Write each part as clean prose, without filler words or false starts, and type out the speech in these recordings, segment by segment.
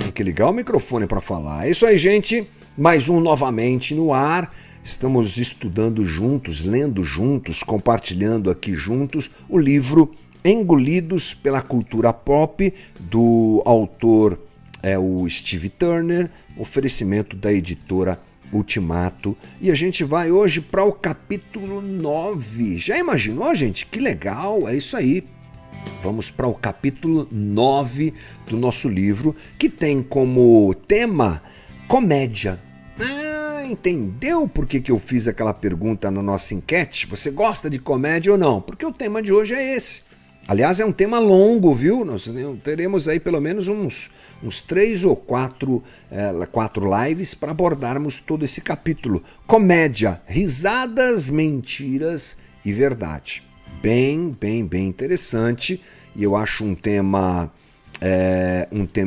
Tem que ligar o microfone para falar. É isso aí, gente. Mais um novamente no ar. Estamos estudando juntos, lendo juntos, compartilhando aqui juntos o livro Engolidos pela Cultura Pop, do autor o Steve Turner, oferecimento da editora Ultimato. E a gente vai hoje para o capítulo 9. Já imaginou, gente? Que legal, é isso aí. Vamos para o capítulo 9 do nosso livro, que tem como tema comédia. Entendeu por que eu fiz aquela pergunta na nossa enquete? Você gosta de comédia ou não? Porque o tema de hoje é esse. Aliás, é um tema longo, viu? Nós teremos aí pelo menos uns 3 ou 4 lives para abordarmos todo esse capítulo. Comédia, risadas, mentiras e verdade. Bem interessante, e eu acho um tema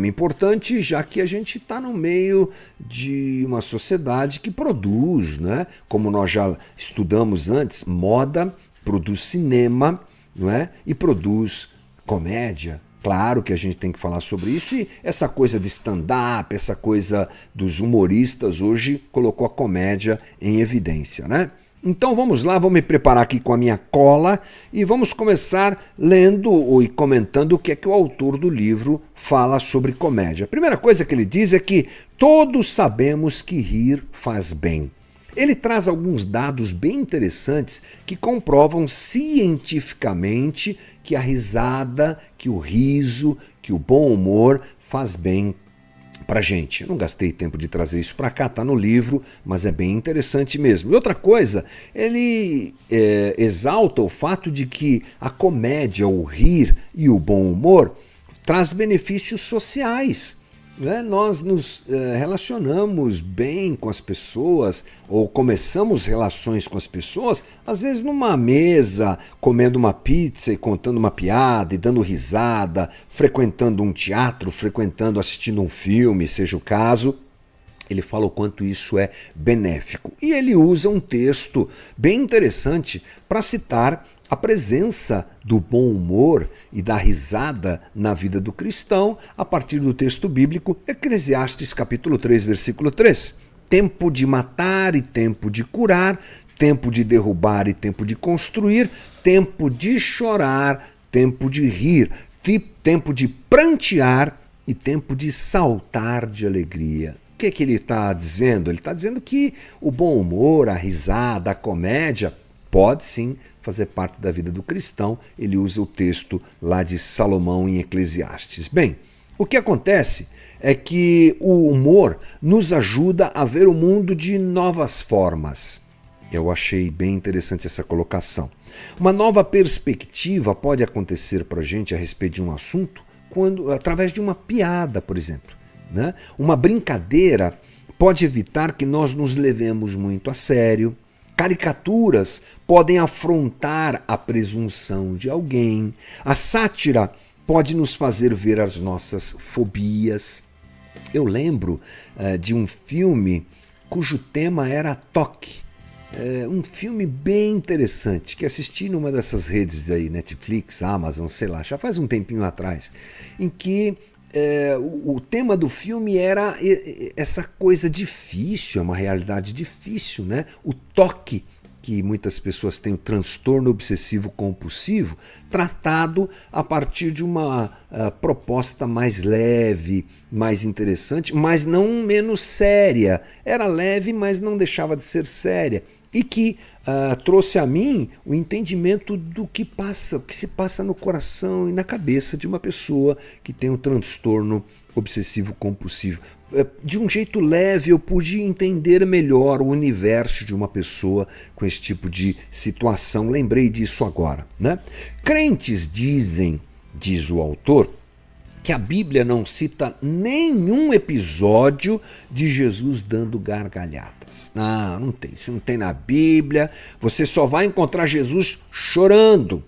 importante, já que a gente está no meio de uma sociedade que produz, né? Como nós já estudamos antes, moda, produz cinema, não é? E produz comédia. Claro que a gente tem que falar sobre isso, e essa coisa de stand-up, essa coisa dos humoristas hoje colocou a comédia em evidência, né? Então vamos lá, vou me preparar aqui com a minha cola e vamos começar lendo e comentando o que é que o autor do livro fala sobre comédia. A primeira coisa que ele diz é que todos sabemos que rir faz bem. Ele traz alguns dados bem interessantes que comprovam cientificamente que a risada, que o riso, que o bom humor faz bem pra gente. Eu não gastei tempo de trazer isso para cá, tá no livro, mas é bem interessante mesmo. E outra coisa, ele exalta o fato de que a comédia, o rir e o bom humor traz benefícios sociais. Nós nos relacionamos bem com as pessoas, ou começamos relações com as pessoas, às vezes numa mesa, comendo uma pizza e contando uma piada e dando risada, frequentando um teatro, assistindo um filme, seja o caso. Ele fala o quanto isso é benéfico. E ele usa um texto bem interessante para citar a presença do bom humor e da risada na vida do cristão a partir do texto bíblico Eclesiastes capítulo 3, versículo 3. Tempo de matar e tempo de curar, tempo de derrubar e tempo de construir, tempo de chorar, tempo de rir, tempo de prantear e tempo de saltar de alegria. O que ele está dizendo? Ele está dizendo que o bom humor, a risada, a comédia pode sim fazer parte da vida do cristão. Ele usa o texto lá de Salomão em Eclesiastes. Bem, o que acontece é que o humor nos ajuda a ver o mundo de novas formas. Eu achei bem interessante essa colocação. Uma nova perspectiva pode acontecer para a gente a respeito de um assunto através de uma piada, por exemplo, né? Uma brincadeira pode evitar que nós nos levemos muito a sério. Caricaturas podem afrontar a presunção de alguém. A sátira pode nos fazer ver as nossas fobias. Eu lembro de um filme cujo tema era Toque. Um filme bem interessante que assisti numa dessas redes aí, Netflix, Amazon, sei lá, já faz um tempinho atrás, em que o tema do filme era essa coisa difícil, é uma realidade difícil, né? O toque, que muitas pessoas têm o transtorno obsessivo compulsivo, tratado a partir de uma proposta mais leve, mais interessante, mas não menos séria. Era leve, mas não deixava de ser séria. E que trouxe a mim o entendimento do que se passa no coração e na cabeça de uma pessoa que tem um transtorno obsessivo compulsivo. De um jeito leve eu pude entender melhor o universo de uma pessoa com esse tipo de situação. Lembrei disso agora, né? Crentes dizem, diz o autor, que a Bíblia não cita nenhum episódio de Jesus dando gargalhadas. Não tem. Isso não tem na Bíblia. Você só vai encontrar Jesus chorando.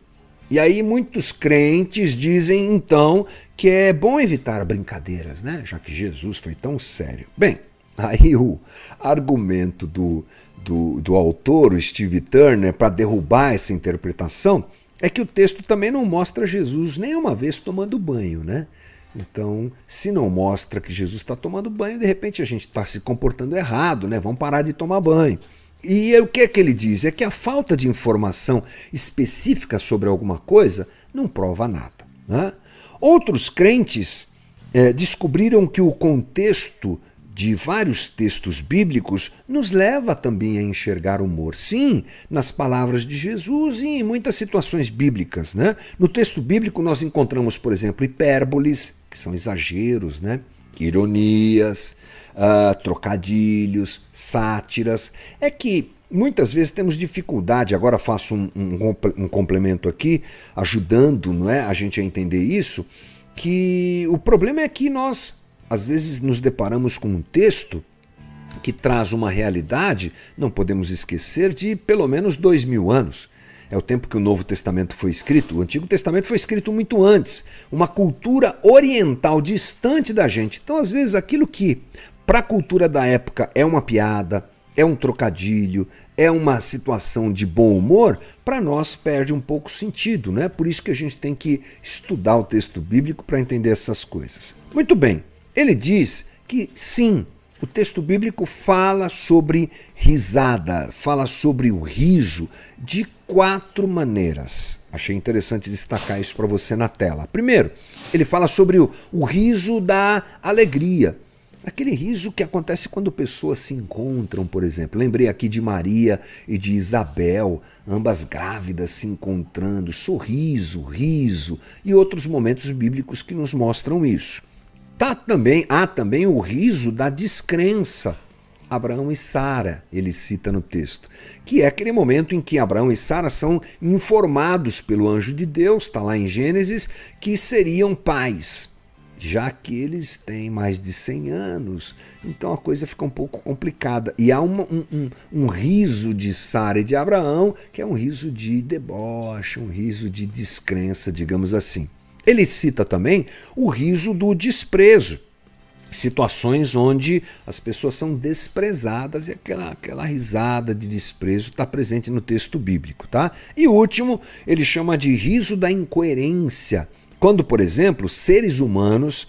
E aí muitos crentes dizem, então, que é bom evitar brincadeiras, né? Já que Jesus foi tão sério. Bem, Aí o argumento do autor, o Steve Turner, para derrubar essa interpretação, é que o texto também não mostra Jesus nenhuma vez tomando banho, né? Então, se não mostra que Jesus está tomando banho, de repente a gente está se comportando errado, né? Vamos parar de tomar banho. E o que é que ele diz? É que a falta de informação específica sobre alguma coisa não prova nada, né? Outros crentes descobriram que o contexto de vários textos bíblicos nos leva também a enxergar humor. Sim, nas palavras de Jesus e em muitas situações bíblicas, né? No texto bíblico nós encontramos, por exemplo, hipérboles, que são exageros, né? Ironias, trocadilhos, sátiras. É que muitas vezes temos dificuldade, agora faço um complemento aqui, ajudando, não é, a gente a entender isso, que o problema é que nós às vezes nos deparamos com um texto que traz uma realidade, não podemos esquecer, de pelo menos 2000 anos. É o tempo que o Novo Testamento foi escrito. O Antigo Testamento foi escrito muito antes. Uma cultura oriental distante da gente. Então, às vezes, aquilo que para a cultura da época é uma piada, é um trocadilho, é uma situação de bom humor, para nós perde um pouco sentido, né? Por isso que a gente tem que estudar o texto bíblico para entender essas coisas. Muito bem. Ele diz que sim, o texto bíblico fala sobre risada, fala sobre o riso de 4 maneiras. Achei interessante destacar isso para você na tela. Primeiro, ele fala sobre o riso da alegria. Aquele riso que acontece quando pessoas se encontram, por exemplo. Lembrei aqui de Maria e de Isabel, ambas grávidas se encontrando, sorriso, riso e outros momentos bíblicos que nos mostram isso. Há também o riso da descrença. Abraão e Sara, ele cita no texto, que é aquele momento em que Abraão e Sara são informados pelo anjo de Deus, está lá em Gênesis, que seriam pais, já que eles têm mais de 100 anos, então a coisa fica um pouco complicada. E há um riso de Sara e de Abraão, que é um riso de deboche, um riso de descrença, digamos assim. Ele cita também o riso do desprezo, situações onde as pessoas são desprezadas e aquela risada de desprezo está presente no texto bíblico, tá? E o último, ele chama de riso da incoerência, quando, por exemplo, seres humanos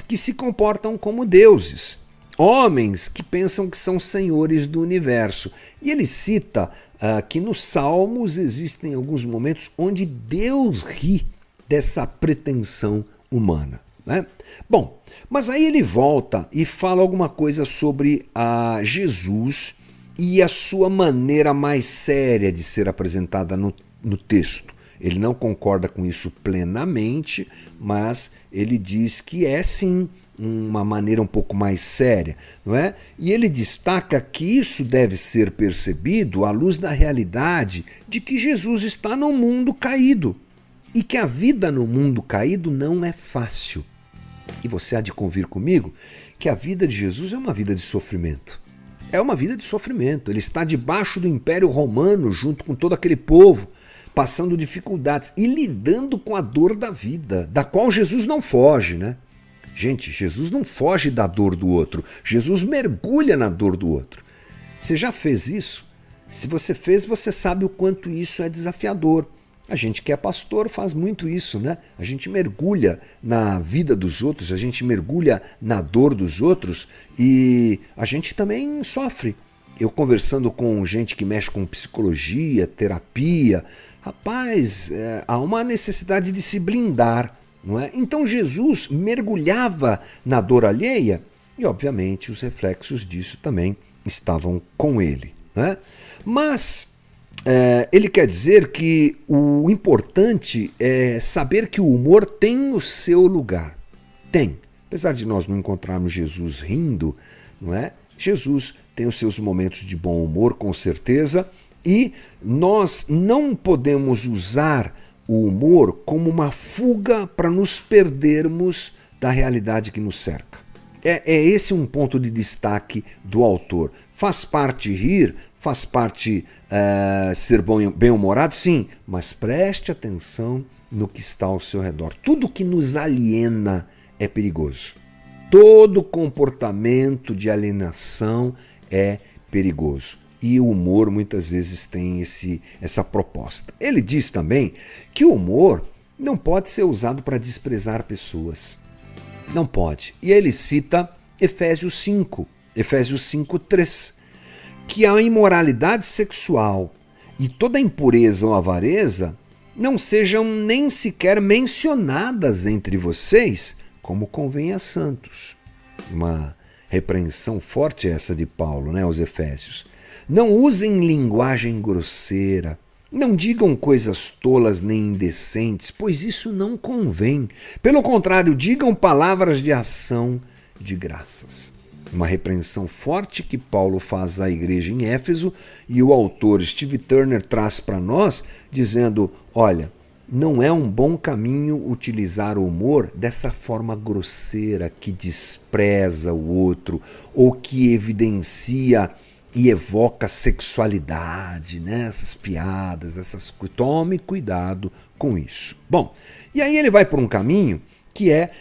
que se comportam como deuses, homens que pensam que são senhores do universo. E ele cita que nos Salmos existem alguns momentos onde Deus ri dessa pretensão humana, né? Bom, mas aí ele volta e fala alguma coisa sobre Jesus e a sua maneira mais séria de ser apresentada no texto. Ele não concorda com isso plenamente, mas ele diz que é sim uma maneira um pouco mais séria, não é? E ele destaca que isso deve ser percebido à luz da realidade de que Jesus está num mundo caído. E que a vida no mundo caído não é fácil. E você há de convir comigo que a vida de Jesus é uma vida de sofrimento. É uma vida de sofrimento. Ele está debaixo do Império Romano, junto com todo aquele povo, passando dificuldades e lidando com a dor da vida, da qual Jesus não foge, né? Gente, Jesus não foge da dor do outro. Jesus mergulha na dor do outro. Você já fez isso? Se você fez, você sabe o quanto isso é desafiador. A gente que é pastor faz muito isso, né? A gente mergulha na vida dos outros, a gente mergulha na dor dos outros e a gente também sofre. Eu conversando com gente que mexe com psicologia, terapia, rapaz, há uma necessidade de se blindar, não é? Então Jesus mergulhava na dor alheia e, obviamente, os reflexos disso também estavam com ele, né? Mas ele quer dizer que o importante é saber que o humor tem o seu lugar. Tem. Apesar de nós não encontrarmos Jesus rindo, não é? Jesus tem os seus momentos de bom humor, com certeza, e nós não podemos usar o humor como uma fuga para nos perdermos da realidade que nos cerca. É esse um ponto de destaque do autor. Faz parte rir, faz parte ser bem-humorado, sim, mas preste atenção no que está ao seu redor. Tudo que nos aliena é perigoso. Todo comportamento de alienação é perigoso. E o humor muitas vezes tem essa proposta. Ele diz também que o humor não pode ser usado para desprezar pessoas. Não pode. E ele cita Efésios 5:3, que a imoralidade sexual e toda impureza ou avareza não sejam nem sequer mencionadas entre vocês, como convém a santos. Uma repreensão forte essa de Paulo, aos Efésios. Não usem linguagem grosseira, não digam coisas tolas nem indecentes, pois isso não convém. Pelo contrário, digam palavras de ação de graças. Uma repreensão forte que Paulo faz à igreja em Éfeso, e o autor Steve Turner traz para nós, dizendo, olha, não é um bom caminho utilizar o humor dessa forma grosseira que despreza o outro ou que evidencia e evoca sexualidade, essas piadas, essas coisas. Tome cuidado com isso. Bom, e aí ele vai por um caminho que é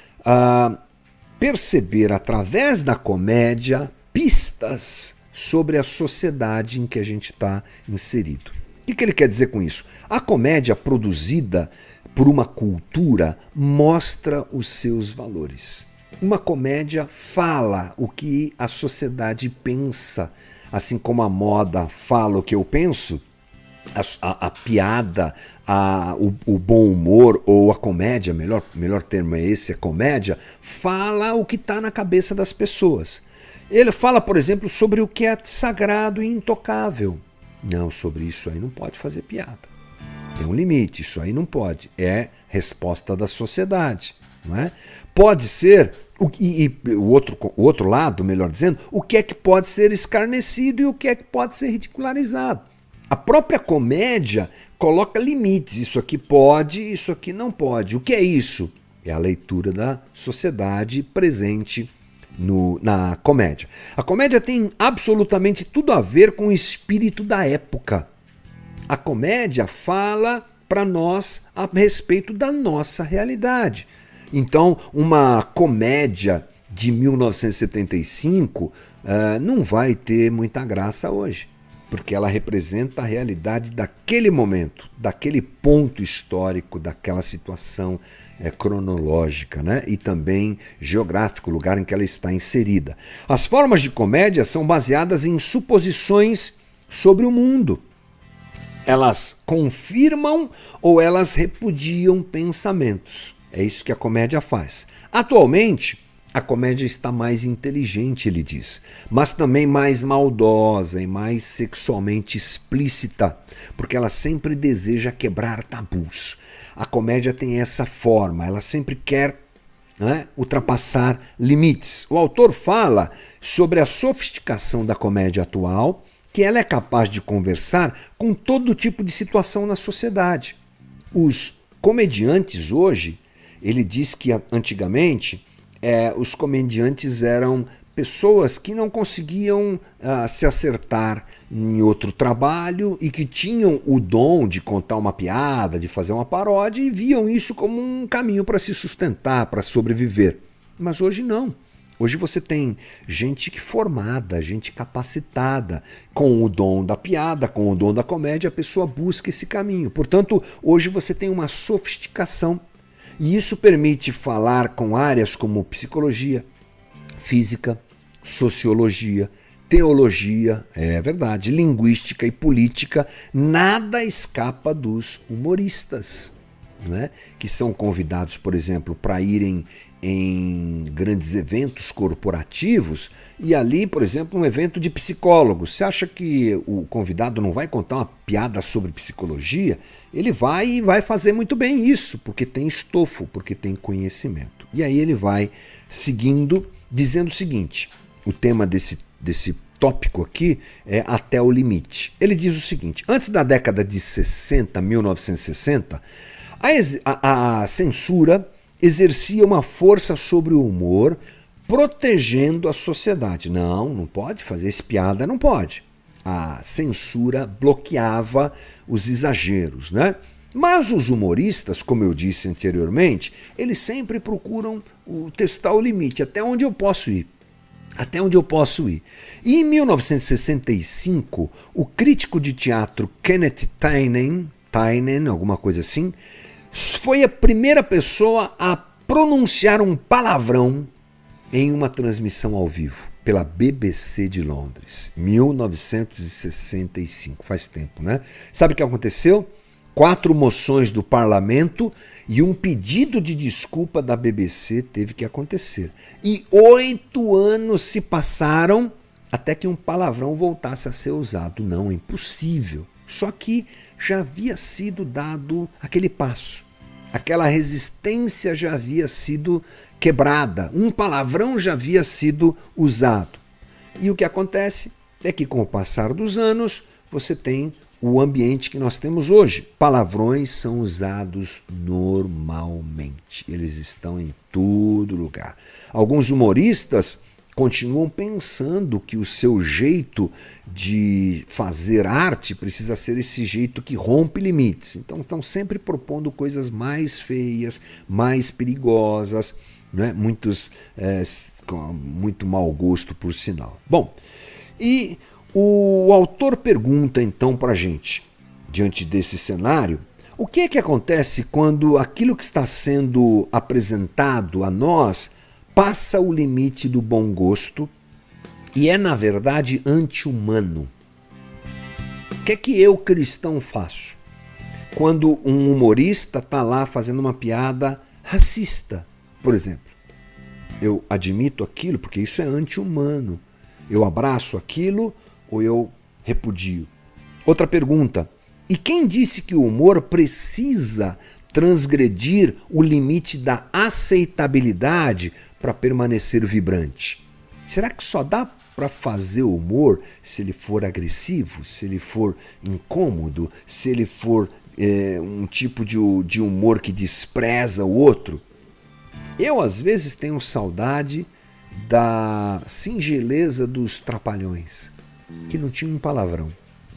perceber através da comédia pistas sobre a sociedade em que a gente está inserido. O que ele quer dizer com isso? A comédia produzida por uma cultura mostra os seus valores. Uma comédia fala o que a sociedade pensa, assim como a moda fala o que eu penso. A piada, o bom humor ou a comédia, melhor termo é esse, a comédia, fala o que está na cabeça das pessoas. Ele fala, por exemplo, sobre o que é sagrado e intocável. Não, sobre isso aí não pode fazer piada. Tem um limite, isso aí não pode. É resposta da sociedade. Não é? Pode ser, o outro lado, melhor dizendo, o que é que pode ser escarnecido e o que é que pode ser ridicularizado. A própria comédia coloca limites. Isso aqui pode, isso aqui não pode. O que é isso? É a leitura da sociedade presente na comédia. A comédia tem absolutamente tudo a ver com o espírito da época. A comédia fala para nós a respeito da nossa realidade. Então, uma comédia de 1975 não vai ter muita graça hoje, porque ela representa a realidade daquele momento, daquele ponto histórico, daquela situação cronológica, e também geográfico, o lugar em que ela está inserida. As formas de comédia são baseadas em suposições sobre o mundo. Elas confirmam ou elas repudiam pensamentos. É isso que a comédia faz. Atualmente, a comédia está mais inteligente, ele diz, mas também mais maldosa e mais sexualmente explícita, porque ela sempre deseja quebrar tabus. A comédia tem essa forma, ela sempre quer ultrapassar limites. O autor fala sobre a sofisticação da comédia atual, que ela é capaz de conversar com todo tipo de situação na sociedade. Os comediantes hoje, ele diz que antigamente os comediantes eram pessoas que não conseguiam se acertar em outro trabalho e que tinham o dom de contar uma piada, de fazer uma paródia e viam isso como um caminho para se sustentar, para sobreviver. Mas hoje não. Hoje você tem gente formada, gente capacitada, com o dom da piada, com o dom da comédia, a pessoa busca esse caminho. Portanto, hoje você tem uma sofisticação e isso permite falar com áreas como psicologia, física, sociologia, teologia, é verdade, linguística e política. Nada escapa dos humoristas, que são convidados, por exemplo, para irem em grandes eventos corporativos e ali, por exemplo, um evento de psicólogos. Você acha que o convidado não vai contar uma piada sobre psicologia? Ele vai e vai fazer muito bem isso, porque tem estofo, porque tem conhecimento. E aí ele vai seguindo, dizendo o seguinte, o tema desse tópico aqui é até o limite. Ele diz o seguinte, antes da década de 60, 1960, a censura exercia uma força sobre o humor, protegendo a sociedade. Não pode fazer essa piada, não pode. A censura bloqueava os exageros, Mas os humoristas, como eu disse anteriormente, eles sempre procuram testar o limite, até onde eu posso ir. Até onde eu posso ir. E em 1965, o crítico de teatro Kenneth Tynan, alguma coisa assim, foi a primeira pessoa a pronunciar um palavrão em uma transmissão ao vivo pela BBC de Londres, 1965, faz tempo, né? Sabe o que aconteceu? 4 moções do parlamento e um pedido de desculpa da BBC teve que acontecer. E 8 anos se passaram até que um palavrão voltasse a ser usado. Não, é impossível. Só que já havia sido dado aquele passo. Aquela resistência já havia sido quebrada. Um palavrão já havia sido usado. E o que acontece é que com o passar dos anos você tem o ambiente que nós temos hoje. Palavrões são usados normalmente. Eles estão em todo lugar. Alguns humoristas continuam pensando que o seu jeito de fazer arte precisa ser esse jeito que rompe limites. Então estão sempre propondo coisas mais feias, mais perigosas, né? Muitos com muito mau gosto, por sinal. Bom, e o autor pergunta então para a gente, diante desse cenário, o que é que acontece quando aquilo que está sendo apresentado a nós passa o limite do bom gosto e é, na verdade, anti-humano? O que é que eu, cristão, faço quando um humorista está lá fazendo uma piada racista, por exemplo? Eu admito aquilo porque isso é anti-humano. Eu abraço aquilo ou eu repudio? Outra pergunta: e quem disse que o humor precisa transgredir o limite da aceitabilidade para permanecer vibrante? Será que só dá para fazer humor se ele for agressivo, se ele for incômodo, se ele for um tipo de humor que despreza o outro? Eu, às vezes, tenho saudade da singeleza dos Trapalhões, que não tinha um palavrão,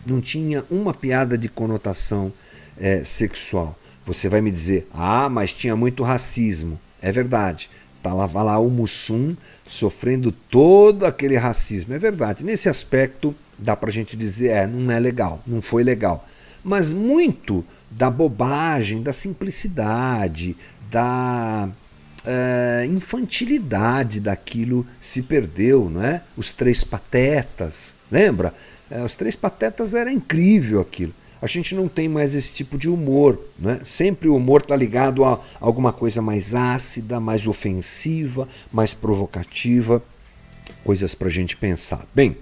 não tinha uma piada de conotação sexual. Você vai me dizer, mas tinha muito racismo. É verdade, estava lá o Mussum sofrendo todo aquele racismo. É verdade, nesse aspecto dá pra gente dizer, não é legal, não foi legal. Mas muito da bobagem, da simplicidade, da infantilidade daquilo se perdeu, não é? Os Três Patetas, lembra? Os Três Patetas era incrível aquilo. A gente não tem mais esse tipo de humor, né? Sempre o humor está ligado a alguma coisa mais ácida, mais ofensiva, mais provocativa, coisas para a gente pensar. Bem,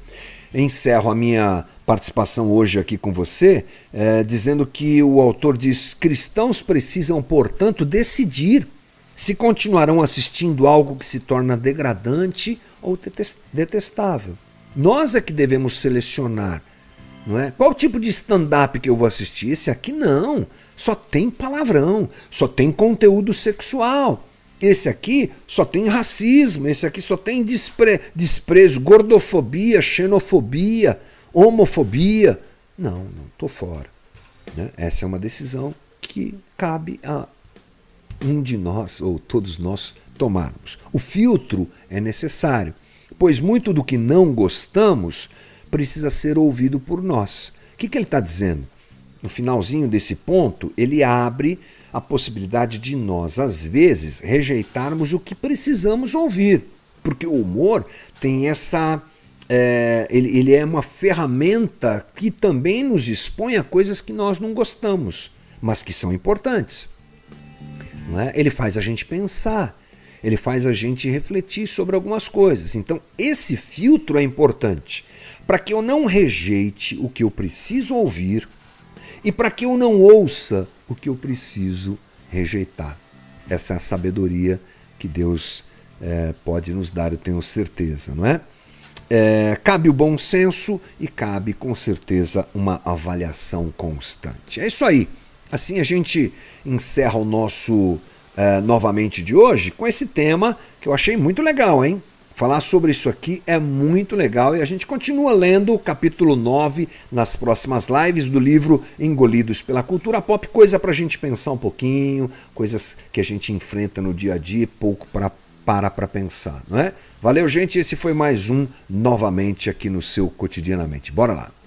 encerro a minha participação hoje aqui com você, dizendo que o autor diz: cristãos precisam, portanto, decidir se continuarão assistindo algo que se torna degradante ou detestável. Nós é que devemos selecionar, não é? Qual tipo de stand-up que eu vou assistir? Esse aqui não, só tem palavrão, só tem conteúdo sexual. Esse aqui só tem racismo, esse aqui só tem desprezo, gordofobia, xenofobia, homofobia. Não tô fora, né? Essa é uma decisão que cabe a um de nós, ou todos nós, tomarmos. O filtro é necessário, pois muito do que não gostamos precisa ser ouvido por nós. O que ele está dizendo? No finalzinho desse ponto, ele abre a possibilidade de nós, às vezes, rejeitarmos o que precisamos ouvir. Porque o humor tem essa... ele é uma ferramenta que também nos expõe a coisas que nós não gostamos, mas que são importantes. Não é? Ele faz a gente pensar, ele faz a gente refletir sobre algumas coisas. Então, esse filtro é importante para que eu não rejeite o que eu preciso ouvir e para que eu não ouça o que eu preciso rejeitar. Essa é a sabedoria que Deus pode nos dar, eu tenho certeza, não é? Cabe o bom senso e cabe, com certeza, uma avaliação constante. É isso aí. Assim a gente encerra o nosso Novamente de hoje com esse tema que eu achei muito legal, hein? Falar sobre isso aqui é muito legal e a gente continua lendo o capítulo 9 nas próximas lives do livro Engolidos pela Cultura Pop, coisa para a gente pensar um pouquinho, coisas que a gente enfrenta no dia a dia e pouco para pensar, não é? Valeu, gente, esse foi mais um novamente aqui no seu Cotidianamente. Bora lá!